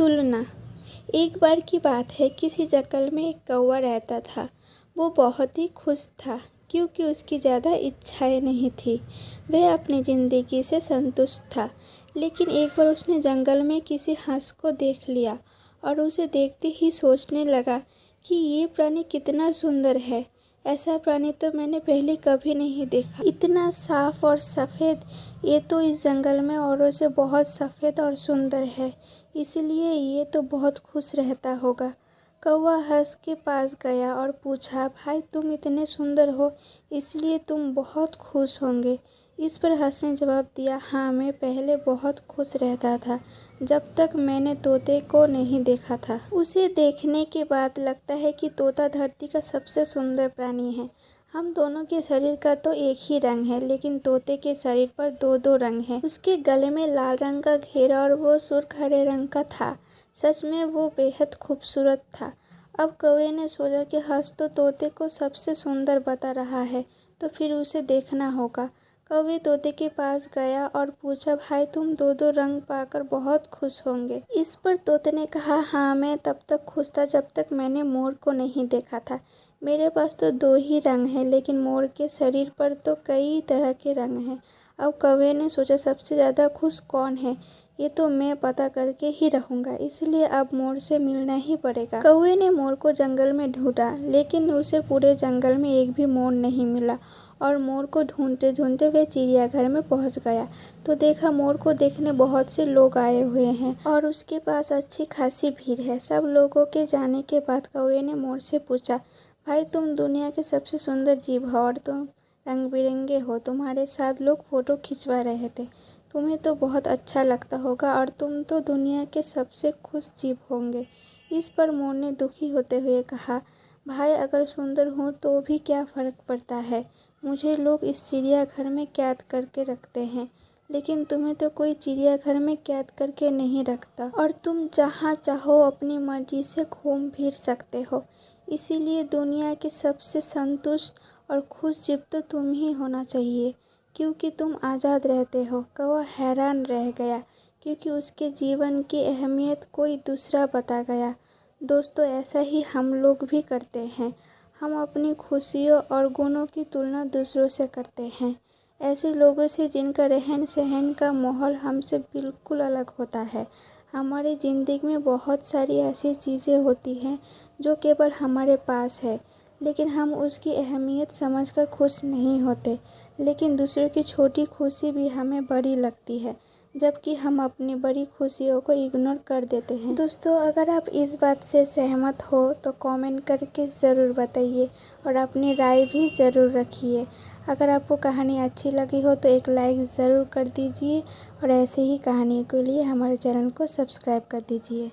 तुलना। एक बार की बात है, किसी जंगल में एक कौवा रहता था। वो बहुत ही खुश था क्योंकि उसकी ज़्यादा इच्छाएं नहीं थी। वह अपनी ज़िंदगी से संतुष्ट था। लेकिन एक बार उसने जंगल में किसी हंस को देख लिया और उसे देखते ही सोचने लगा कि ये प्राणी कितना सुंदर है। ऐसा प्राणी तो मैंने पहले कभी नहीं देखा। इतना साफ और सफ़ेद, ये तो इस जंगल में औरों से बहुत सफ़ेद और सुंदर है, इसलिए ये तो बहुत खुश रहता होगा। कौवा हंस के पास गया और पूछा, भाई तुम इतने सुंदर हो इसलिए तुम बहुत खुश होंगे। इस पर हंस ने जवाब दिया, हाँ मैं पहले बहुत खुश रहता था जब तक मैंने तोते को नहीं देखा था। उसे देखने के बाद लगता है कि तोता धरती का सबसे सुंदर प्राणी है। हम दोनों के शरीर का तो एक ही रंग है, लेकिन तोते के शरीर पर दो दो रंग हैं। उसके गले में लाल रंग का घेरा और वो सुर्ख हरे रंग का था। सच में वो बेहद खूबसूरत था। अब कौवे ने सोचा कि हंस तो तोते को सबसे सुंदर बता रहा है, तो फिर उसे देखना होगा। कौवे तोते के पास गया और पूछा, भाई तुम दो दो रंग पाकर बहुत खुश होंगे। इस पर तोते ने कहा, हाँ मैं तब तक खुश था जब तक मैंने मोर को नहीं देखा था। मेरे पास तो दो ही रंग हैं, लेकिन मोर के शरीर पर तो कई तरह के रंग हैं। अब कौवे ने सोचा, सबसे ज़्यादा खुश कौन है, ये तो मैं पता करके ही रहूँगा, इसलिए अब मोर से मिलना ही पड़ेगा। कौवे ने मोर को जंगल में ढूंढा, लेकिन उसे पूरे जंगल में एक भी मोर नहीं मिला और मोर को ढूंढते ढूंढते वह चिड़ियाघर में पहुंच गया तो देखा मोर को देखने बहुत से लोग आए हुए हैं और उसके पास अच्छी खासी भीड़ है। सब लोगों के जाने के बाद कौवे ने मोर से पूछा, भाई तुम दुनिया के सबसे सुंदर जीव हो और तुम रंग बिरंगे हो, तुम्हारे साथ लोग फोटो खिंचवा रहे थे, तुम्हें तो बहुत अच्छा लगता होगा और तुम तो दुनिया के सबसे खुश जीव होंगे। इस पर मोर ने दुखी होते हुए कहा, भाई अगर सुंदर हूँ तो भी क्या फ़र्क पड़ता है, मुझे लोग इस चिड़ियाघर में कैद करके रखते हैं, लेकिन तुम्हें तो कोई चिड़ियाघर में कैद करके नहीं रखता और तुम जहाँ चाहो अपनी मर्जी से घूम फिर सकते हो। इसीलिए दुनिया के सबसे संतुष्ट और खुश जीव तो तुम ही होना चाहिए, क्योंकि तुम आज़ाद रहते हो। कौवा हैरान रह गया क्योंकि उसके जीवन की अहमियत कोई दूसरा बता गया। दोस्तों, ऐसा ही हम लोग भी करते हैं। हम अपनी खुशियों और गुणों की तुलना दूसरों से करते हैं, ऐसे लोगों से जिनका रहन सहन का माहौल हमसे बिल्कुल अलग होता है। हमारी ज़िंदगी में बहुत सारी ऐसी चीज़ें होती हैं जो केवल हमारे पास है, लेकिन हम उसकी अहमियत समझकर खुश नहीं होते। लेकिन दूसरों की छोटी खुशी भी हमें बड़ी लगती है, जबकि हम अपनी बड़ी खुशियों को इग्नोर कर देते हैं। दोस्तों, अगर आप इस बात से सहमत हो तो कमेंट करके ज़रूर बताइए और अपनी राय भी ज़रूर रखिए। अगर आपको कहानी अच्छी लगी हो तो एक लाइक ज़रूर कर दीजिए और ऐसे ही कहानियों के लिए हमारे चैनल को सब्सक्राइब कर दीजिए।